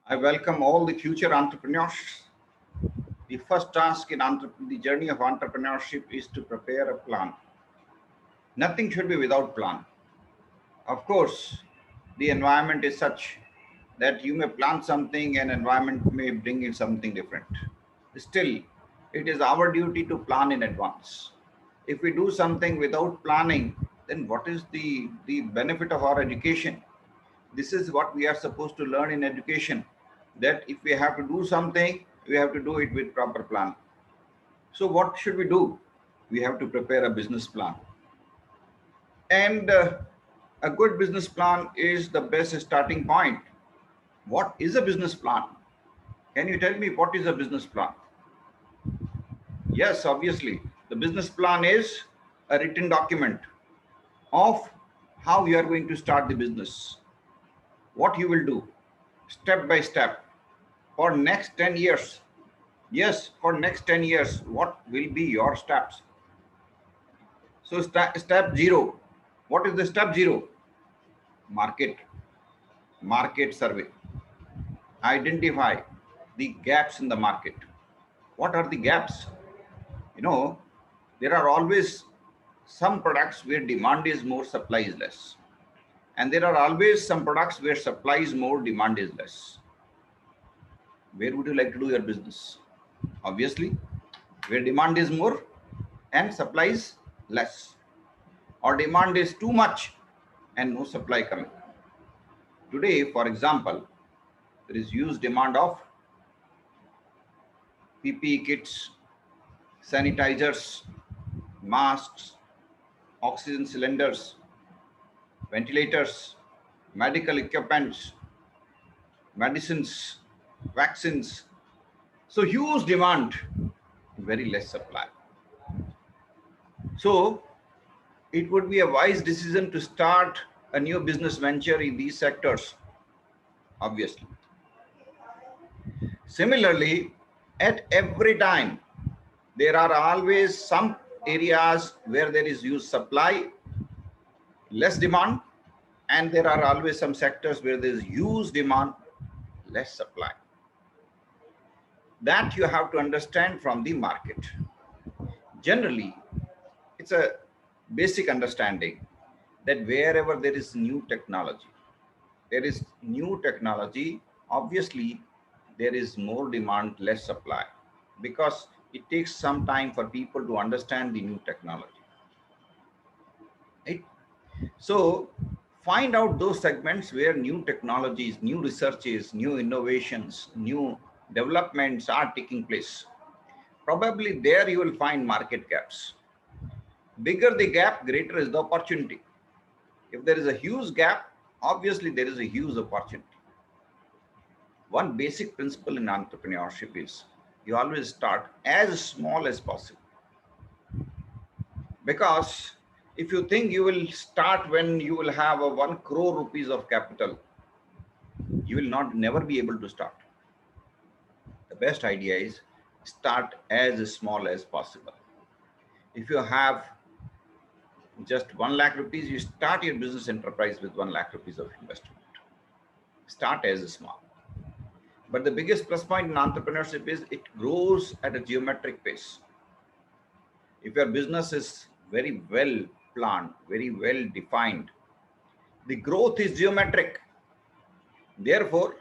I welcome all the future entrepreneurs. The first task in the journey of entrepreneurship is to prepare a plan. Nothing should be without plan. Of course, the environment is such that you may plan something and environment may bring in something different. Still, it is our duty to plan in advance. If we do something without planning, then what is the benefit of our education? This is what we are supposed to learn in education, that if we have to do something, we have to do it with proper plan. So what should we do? We have to prepare a business plan. And a good business plan is the best starting point. What is a business plan? Can you tell me what is a business plan? Yes, obviously. The business plan is a written document of how you are going to start the business, what you will do step by step for next 10 years. Yes, for next 10 years, what will be your steps? So step zero. What is the step zero? Market. Market survey. Identify the gaps in the market. What are the gaps? You know, there are always some products where demand is more, supply is less. And there are always some products where supply is more, demand is less. Where would you like to do your business? Obviously, where demand is more and supply is less, or demand is too much and no supply coming. Today, for example, there is huge demand of PPE kits, sanitizers, masks, oxygen cylinders, ventilators, medical equipments, medicines, vaccines. So huge demand, very less supply. So it would be a wise decision to start a new business venture in these sectors, obviously. Similarly, at every time, there are always some areas where there is huge supply, less demand, and there are always some sectors where there is huge demand, less supply. That you have to understand from the market. Generally, it's a basic understanding that wherever there is new technology, obviously there is more demand, less supply, because it takes some time for people to understand the new technology, right? So find out those segments where new technologies, new researches, new innovations, new developments are taking place. Probably there you will find market gaps. Bigger the gap, greater is the opportunity. If there is a huge gap, obviously there is a huge opportunity. One basic principle in entrepreneurship is you always start as small as possible. Because if you think you will start when you will have a 1 crore rupees of capital, you will never be able to start. The best idea is start as small as possible. If you have just 1 lakh rupees, you start your business enterprise with 1 lakh rupees of investment. Start as small. But the biggest plus point in entrepreneurship is it grows at a geometric pace. If your business is very well planned, very well defined, the growth is geometric. Therefore,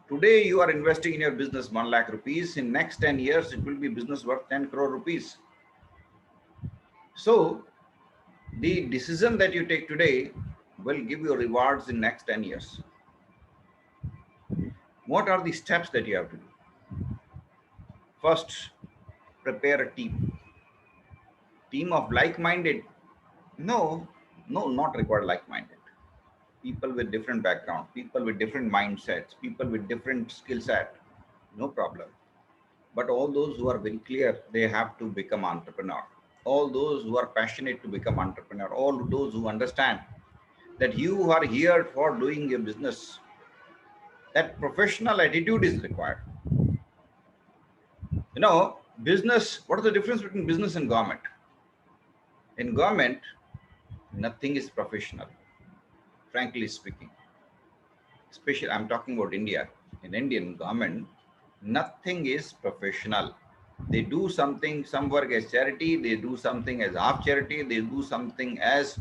today you are investing in your business 1 lakh rupees. In next 10 years, it will be business worth 10 crore rupees. So the decision that you take today will give you rewards in next 10 years. What are the steps that you have to do? First, prepare a team. Team of like-minded? No, not required like-minded. People with different background, people with different mindsets, people with different skill set, no problem. But all those who are very clear, they have to become entrepreneur. All those who are passionate to become entrepreneur, all those who understand that you are here for doing your business, that professional attitude is required. You know, business, what is the difference between business and government? In government, nothing is professional, frankly speaking. Especially, I'm talking about India. in Indian government, nothing is professional. They do something, some work as charity, they do something as half charity, they do something as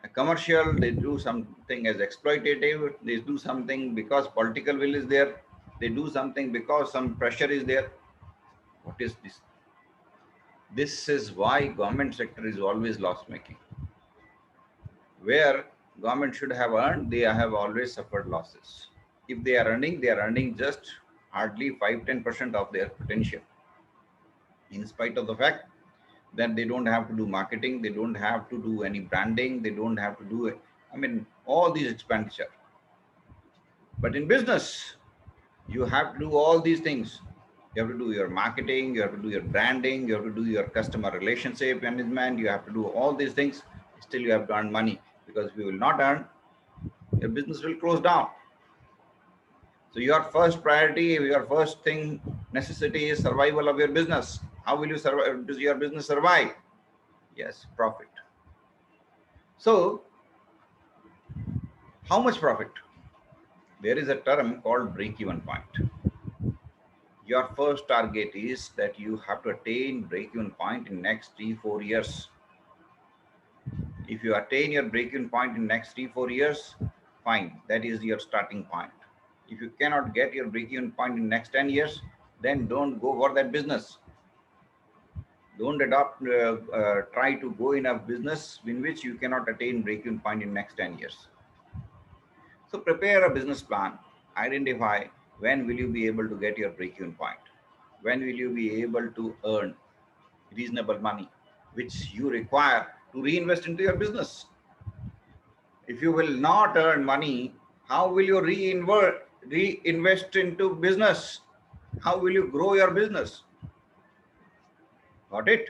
a commercial, they do something as exploitative, they do something because political will is there, they do something because some pressure is there. What is this? This is why government sector is always loss making. Where government should have earned, they have always suffered losses. If they are earning just hardly 5-10% of their potential, in spite of the fact that they don't have to do marketing, they don't have to do any branding, they don't have to do it. I mean, all these expenditure. But in business, you have to do all these things. You have to do your marketing, you have to do your branding, you have to do your customer relationship management, you have to do all these things. Still, you have to earn money, because if you will not earn, your business will close down. So your first priority, your first thing, necessity is survival of your business. How will you survive? Does your business survive? Yes, profit. So how much profit? There is a term called break-even point. Your first target is that you have to attain break-even point in next 3-4 years. If you attain your break-even point in next 3-4 years, fine, that is your starting point. If you cannot get your break-even point in next 10 years, then don't go for that business. Don't try to go in a business in which you cannot attain break-even point in next 10 years. So prepare a business plan. Identify when will you be able to get your break-even point. When will you be able to earn reasonable money, which you require to reinvest into your business. If you will not earn money, how will you reinvest into business? How will you grow your business? Got it?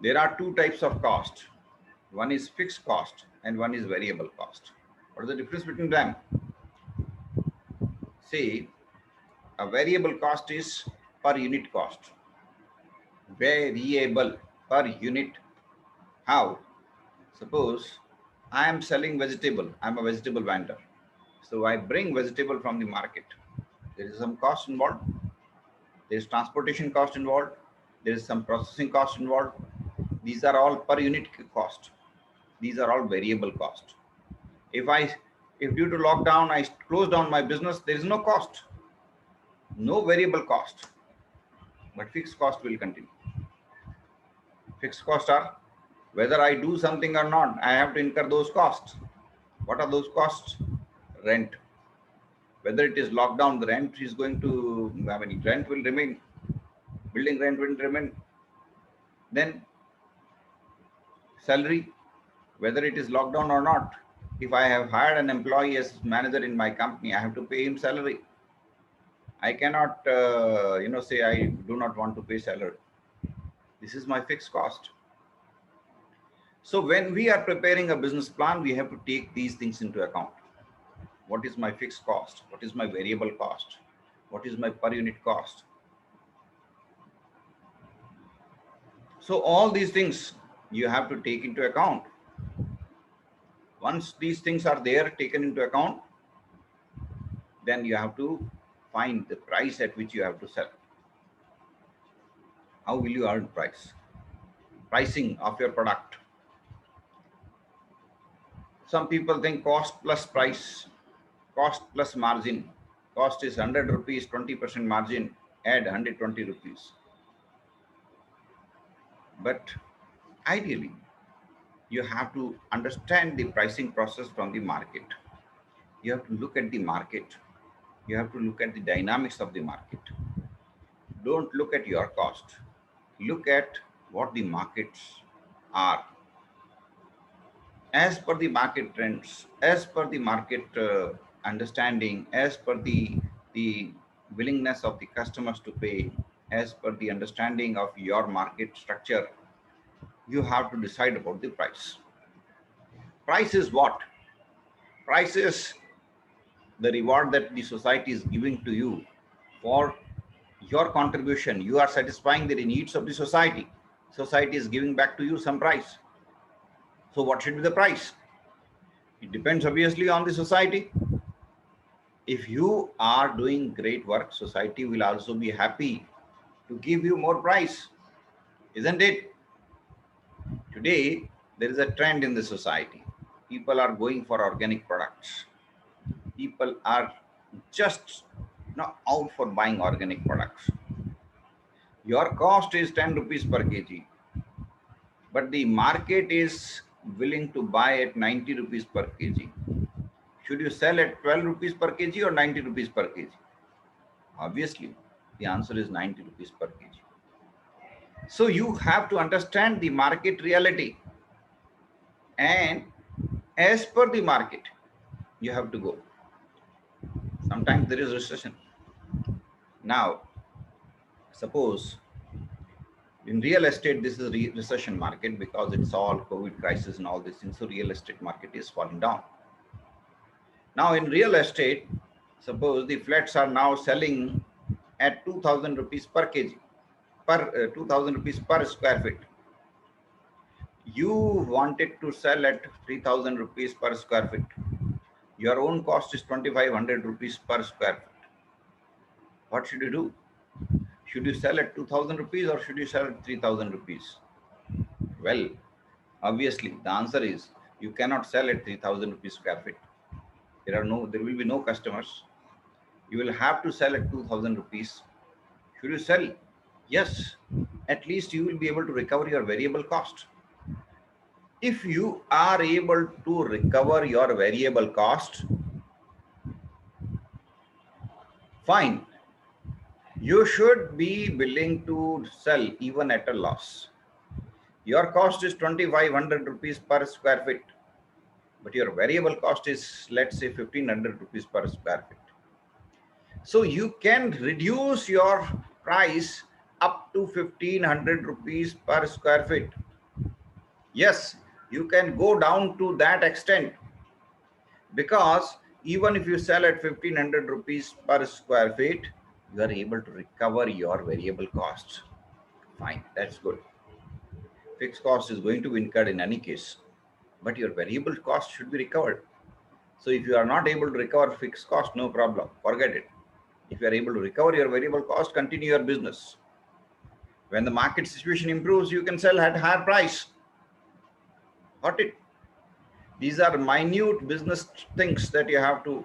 There are two types of cost. One is fixed cost and one is variable cost. What is the difference between them? See, a variable cost is per unit cost. Variable per unit. How? Suppose I am selling vegetable. I'm a vegetable vendor. So I bring vegetable from the market. There is some cost involved. There is transportation cost involved. There is some processing cost involved. These are all per unit cost. These are all variable cost. If due to lockdown I close down my business, there is no cost, no variable cost, but fixed cost will continue. Fixed costs are whether I do something or not, I have to incur those costs. What are those costs? Rent. Whether it is lockdown, the rent is going to, rent will remain, building rent will remain. Then salary, whether it is lockdown or not. If I have hired an employee as manager in my company, I have to pay him salary. I cannot, say I do not want to pay salary. This is my fixed cost. So when we are preparing a business plan, we have to take these things into account. What is my fixed cost? What is my variable cost? What is my per unit cost? So all these things you have to take into account. Once these things are there, taken into account, then you have to find the price at which you have to sell. How will you earn price? Pricing of your product. Some people think cost plus price, cost plus margin. Cost is 100 rupees, 20% margin, add 120 rupees. But ideally, you have to understand the pricing process from the market. You have to look at the market. You have to look at the dynamics of the market. Don't look at your cost. Look at what the markets are. As per the market trends, as per the market understanding, as per the willingness of the customers to pay, as per the understanding of your market structure, you have to decide about the price. Price is what? Price is the reward that the society is giving to you for your contribution. You are satisfying the needs of the society. Society is giving back to you some price. So what should be the price? It depends obviously on the society. If you are doing great work, society will also be happy to give you more price, isn't it? Today, there is a trend in the society. People are going for organic products. People are just not out for buying organic products. Your cost is 10 rupees per kg, but the market is willing to buy at 90 rupees per kg. Should you sell at 12 rupees per kg or 90 rupees per kg? Obviously, the answer is 90 rupees per kg. So you have to understand the market reality, and as per the market, you have to go. Sometimes there is recession. Now, suppose in real estate, this is a recession market because it's all COVID crisis and all this things. So real estate market is falling down. Now in real estate, suppose the flats are now selling at 2000 rupees per kg, per 2000 rupees per square feet. You wanted to sell at 3000 rupees per square feet. Your own cost is 2500 rupees per square feet. What should you do? Should you sell at 2000 rupees or should you sell at 3000 rupees? Well, obviously the answer is you cannot sell at 3000 rupees square feet. There will be no customers. You will have to sell at 2000 rupees. Should you sell? Yes, at least you will be able to recover your variable cost. If you are able to recover your variable cost, fine. You should be willing to sell even at a loss. Your cost is 2500 rupees per square feet, but your variable cost is, let's say, 1500 rupees per square feet. So you can reduce your price up to 1500 rupees per square feet. Yes, you can go down to that extent, because even if you sell at 1500 rupees per square feet, you are able to recover your variable costs. Fine, that's good. Fixed cost is going to be incurred in any case, but your variable cost should be recovered. So if you are not able to recover fixed cost, no problem, forget it. If you are able to recover your variable cost, continue your business. When the market situation improves, you can sell at higher price. Got it? These are minute business things that you have to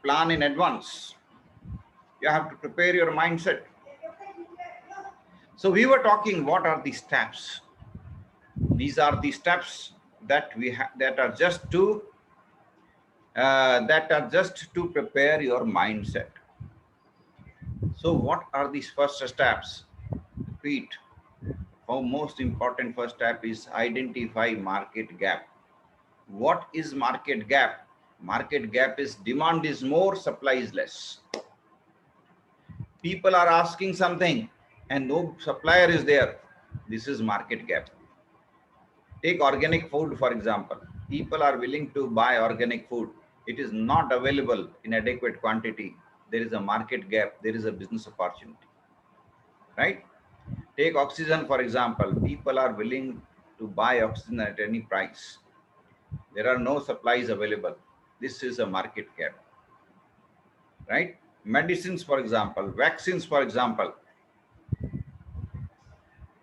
plan in advance. You have to prepare your mindset. So we were talking, what are the steps? These are the steps that we have, that are just to prepare your mindset. So what are these first steps? Repeat. Our most important first step is identify market gap. What is market gap? Market gap is demand is more, supply is less. People are asking something and no supplier is there. This is market gap. Take organic food, for example. People are willing to buy organic food. It is not available in adequate quantity. There is a market gap. There is a business opportunity, right? Take oxygen, for example. People are willing to buy oxygen at any price. There are no supplies available. This is a market gap, right? Medicines, for example, vaccines, for example.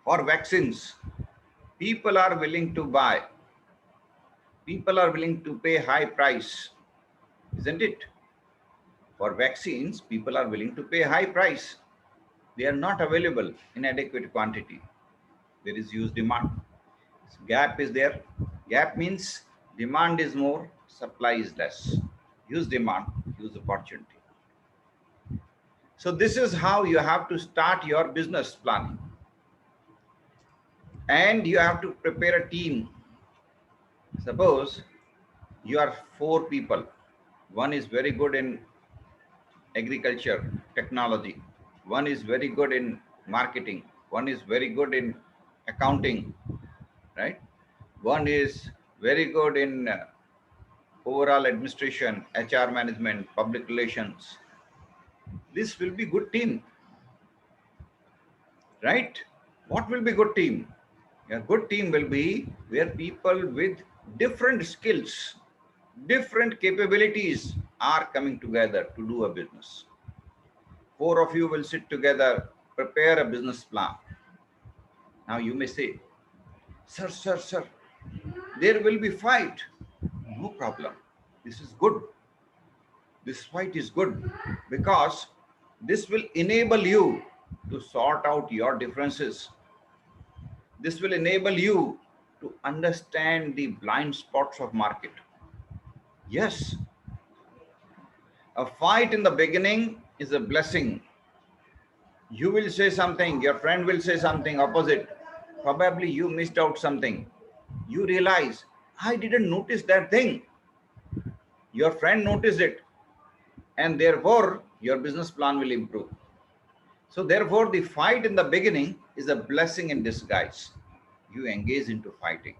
For vaccines, people are willing to buy. People are willing to pay high price, isn't it? For vaccines, people are willing to pay high price. They are not available in adequate quantity. There is huge demand. Gap is there. Gap means demand is more, supply is less. Huge demand, huge opportunity. So this is how you have to start your business planning. And you have to prepare a team. Suppose you are 4 people. One is very good in agriculture, technology. One is very good in marketing. One is very good in accounting, right? One is very good in overall administration, HR management, public relations. This will be good team, right? What will be good team? A good team will be where people with different skills, different capabilities are coming together to do a business. Four of you will sit together, prepare a business plan. Now you may say, sir, there will be fight. No problem. This is good. This fight is good because this will enable you to sort out your differences. This will enable you to understand the blind spots of market. Yes, a fight in the beginning is a blessing. You will say something, your friend will say something opposite. Probably you missed out something. You realize, I didn't notice that thing. Your friend noticed it, and therefore your business plan will improve. So therefore, the fight in the beginning is a blessing in disguise. You engage into fighting.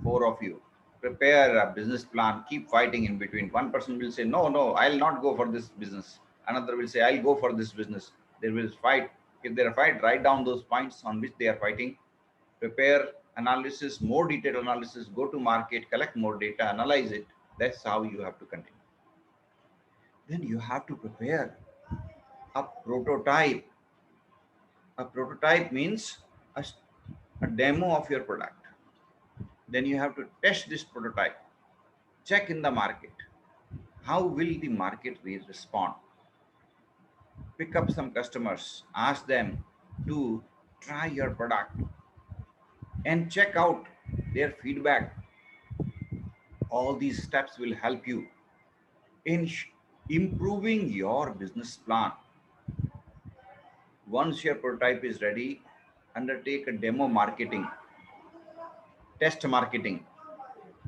Four of you prepare a business plan, keep fighting in between. One person will say, no, I'll not go for this business. Another will say, I'll go for this business. There will fight. If there are fight, write down those points on which they are fighting. Prepare analysis, more detailed analysis, go to market, collect more data, analyze it. That's how you have to continue. Then you have to prepare a prototype. A prototype means a demo of your product. Then you have to test this prototype, check in the market. How will the market respond? Pick up some customers, ask them to try your product and check out their feedback. All these steps will help you in improving your business plan. Once your prototype is ready, undertake a demo marketing, test marketing.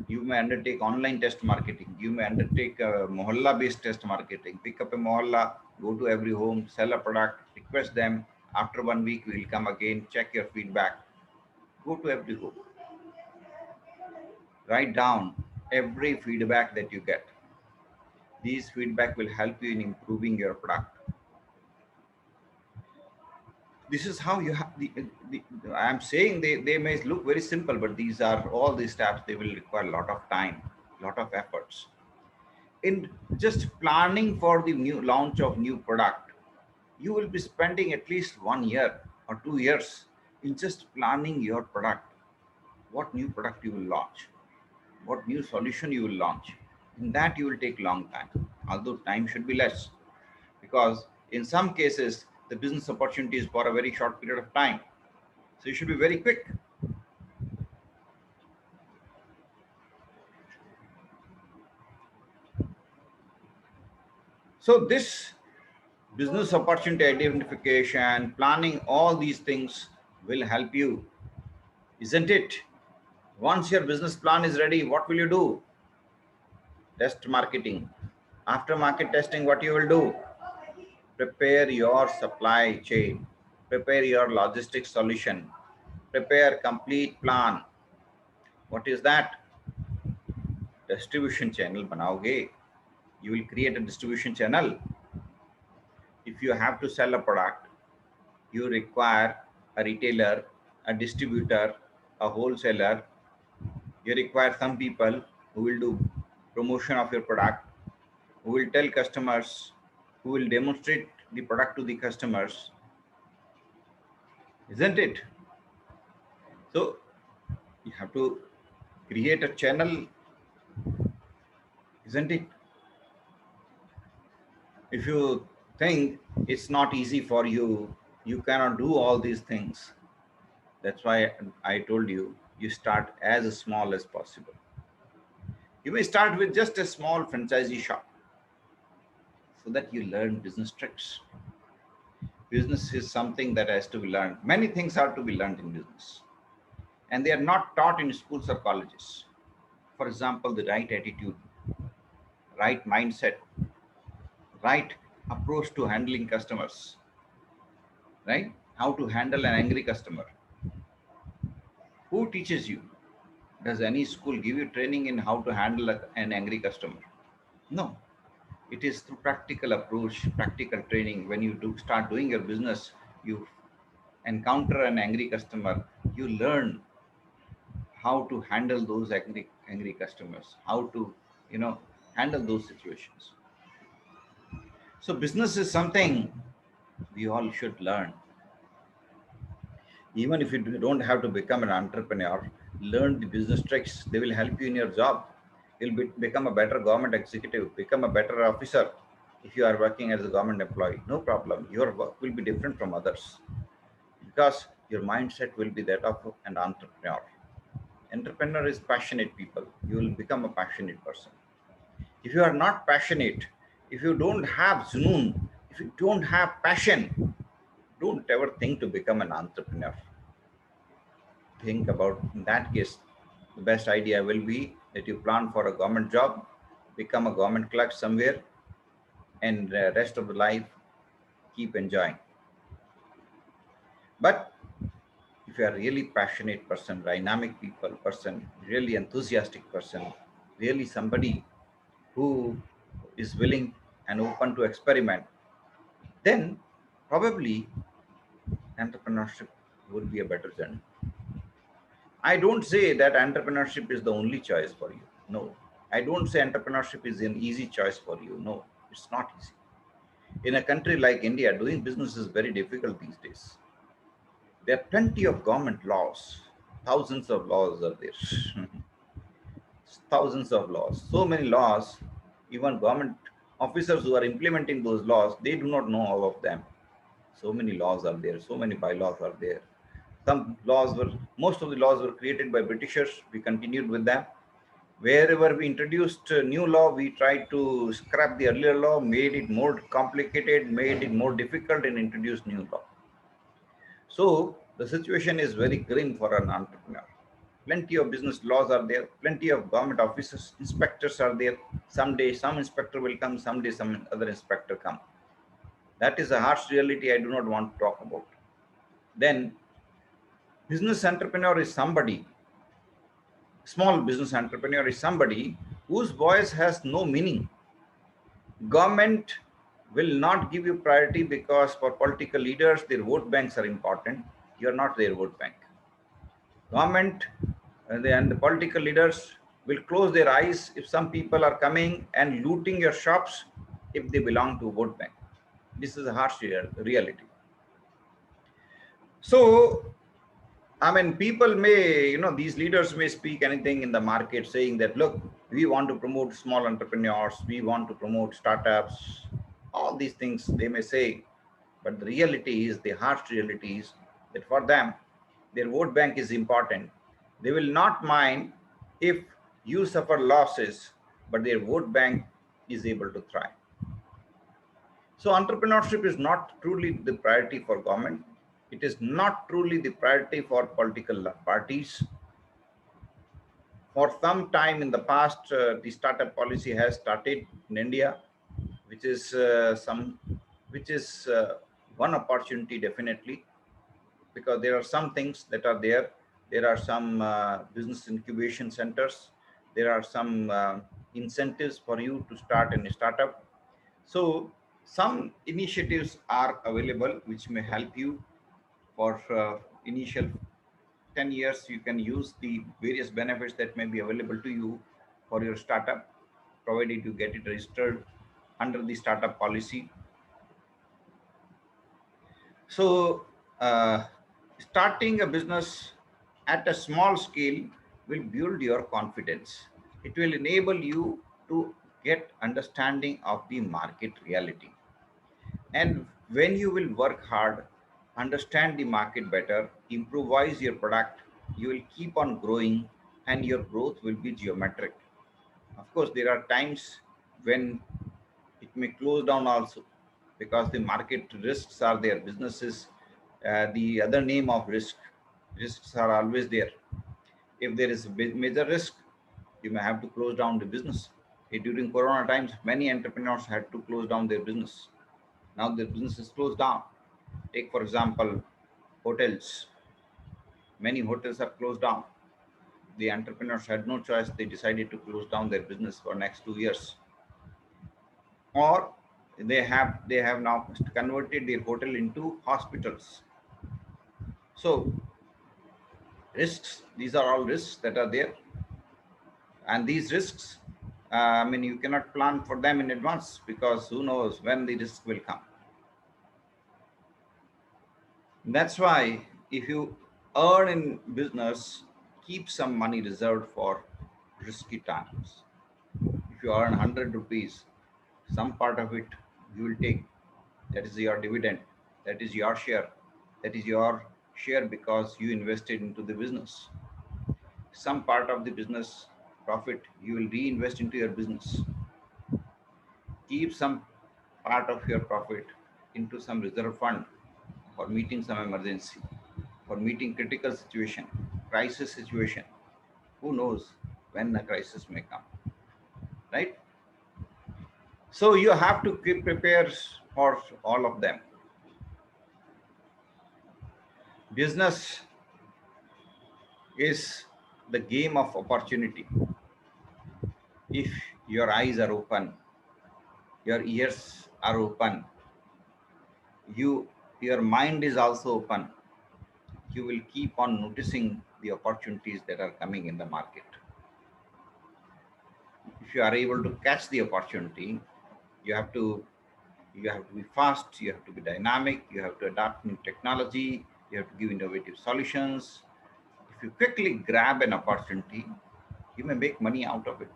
You may undertake online test marketing. You may undertake a mohalla based test marketing. Pick up a mohalla, go to every home, sell a product, request them. After 1 week, we will come again, check your feedback. Go to every home. Write down every feedback that you get. These feedback will help you in improving your product. This is how you have I'm saying they may look very simple, but these are all these steps. They will require a lot of time, lot of efforts. In just planning for the new launch of new product, you will be spending at least 1 year or 2 years in just planning your product. What new product you will launch, what new solution you will launch. In that you will take long time, although time should be less, because in some cases the business opportunity is for a very short period of time. So you should be very quick. So this business opportunity identification, planning, all these things will help you, isn't it? Once your business plan is ready, what will you do? Test marketing. After market testing, what you will do? Prepare your supply chain, prepare your logistics solution, prepare complete plan. What is that? Distribution channel बनाओगे. You will create a distribution channel. If you have to sell a product, you require a retailer, a distributor, a wholesaler. You require some people who will do promotion of your product, who will tell customers, who will demonstrate the product to the customers, isn't it? So you have to create a channel, isn't it? If you think it's not easy for you, you cannot do all these things. That's why I told you, you start as small as possible. You may start with just a small franchisee shop so that you learn business tricks. Business is something that has to be learned. Many things are to be learned in business, and they are not taught in schools or colleges. For example, the right attitude, right mindset, right approach to handling customers, right? How to handle an angry customer. Who teaches you? Does any school give you training in how to handle an angry customer? No. It is through practical approach, practical training. When you start doing your business, you encounter an angry customer, you learn how to handle those angry customers, how to handle those situations. So business is something we all should learn. Even if you don't have to become an entrepreneur, learn the business tricks. They will help you in your job. You'll become a better government executive, become a better officer. If you are working as a government employee, no problem. Your work will be different from others because your mindset will be that of an entrepreneur. Entrepreneur is passionate people. You will become a passionate person. If you are not passionate, if you don't have zunoon, if you don't have passion, don't ever think to become an entrepreneur. Think about, in that case, the best idea will be that you plan for a government job, become a government clerk somewhere, and the rest of the life keep enjoying. But if you are really passionate person, dynamic people person, really enthusiastic person, really somebody who is willing and open to experiment, then probably entrepreneurship would be a better journey. I don't say that entrepreneurship is the only choice for you. No. I don't say entrepreneurship is an easy choice for you. No, it's not easy. In a country like India, doing business is very difficult these days. There are plenty of government laws. Thousands of laws are there. Thousands of laws. So many laws, even government officers who are implementing those laws, they do not know all of them. So many laws are there. So many bylaws are there. Most of the laws were created by Britishers. We continued with them. Wherever we introduced a new law, we tried to scrap the earlier law, made it more complicated, made it more difficult, and introduced new law. So the situation is very grim for an entrepreneur. Plenty of business laws are there, plenty of government officers, inspectors are there. Someday some inspector will come, someday some other inspector come. That is a harsh reality I do not want to talk about. Then business entrepreneur is somebody, small business entrepreneur is somebody whose voice has no meaning. Government will not give you priority because for political leaders, their vote banks are important. You are not their vote bank. Government and the political leaders will close their eyes if some people are coming and looting your shops if they belong to vote bank. This is a harsh reality. So I mean, people may, these leaders may speak anything in the market saying that, look, we want to promote small entrepreneurs, we want to promote startups, all these things they may say. But the reality is, the harsh reality is that for them, their vote bank is important. They will not mind if you suffer losses, but their vote bank is able to thrive. So entrepreneurship is not truly the priority for government. It is not truly the priority for political parties. For some time in the past, the startup policy has started in India, which is which is one opportunity definitely, because there are some things that are there. There are some business incubation centers. There are some incentives for you to start a startup. So some initiatives are available which may help you for initial 10 years. You can use the various benefits that may be available to you for your startup, provided you get it registered under the startup policy. So starting a business at a small scale will build your confidence. It will enable you to get understanding of the market reality. And when you will work hard, understand the market better, improvise your product, you will keep on growing and your growth will be geometric. Of course, there are times when it may close down also because the market risks are there. Businesses, the other name of risks are always there. If there is a major risk, you may have to close down the business. During Corona times, many entrepreneurs had to close down their business. Now their business is closed down. Take, for example, hotels. Many hotels are closed down. The entrepreneurs had no choice. They decided to close down their business for next 2 years. Or they have now converted their hotel into hospitals. So risks, these are all risks that are there. And these risks I mean, you cannot plan for them in advance because who knows when the risk will come. That's why if you earn in business, keep some money reserved for risky times. If you earn 100 rupees, some part of it you will take. That is your dividend. That is your share. That is your share because you invested into the business. Some part of the business profit you will reinvest into your business. Keep some part of your profit into some reserve fund for meeting some emergency, for meeting critical situation, crisis situation. Who knows when a crisis may come, right? So you have to keep prepared for all of them. Business is the game of opportunity. If your eyes are open, your ears are open, your mind is also open, you will keep on noticing the opportunities that are coming in the market. If you are able to catch the opportunity, you have to be fast, you have to be dynamic, you have to adapt new technology, you have to give innovative solutions. If you quickly grab an opportunity, you may make money out of it.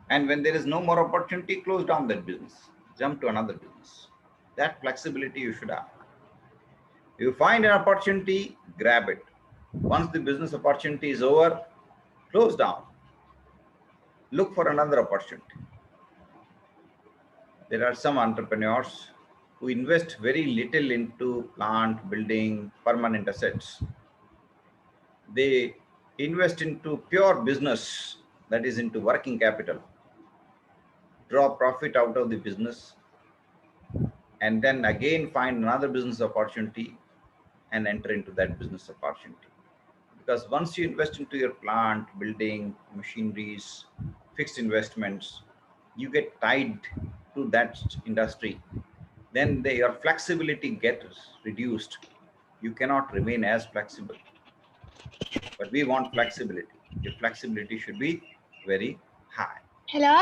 And when there is no more opportunity, close down that business, jump to another business. That flexibility you should have. You find an opportunity, grab it. Once the business opportunity is over, close down. Look for another opportunity. There are some entrepreneurs who invest very little into plant, building, permanent assets. They invest into pure business, that is into working capital, draw profit out of the business, and then again find another business opportunity and enter into that business opportunity. Because once you invest into your plant, building, machineries, fixed investments, you get tied to that industry. Then your flexibility gets reduced. You cannot remain as flexible. But we want flexibility. Your flexibility should be very high. Hello?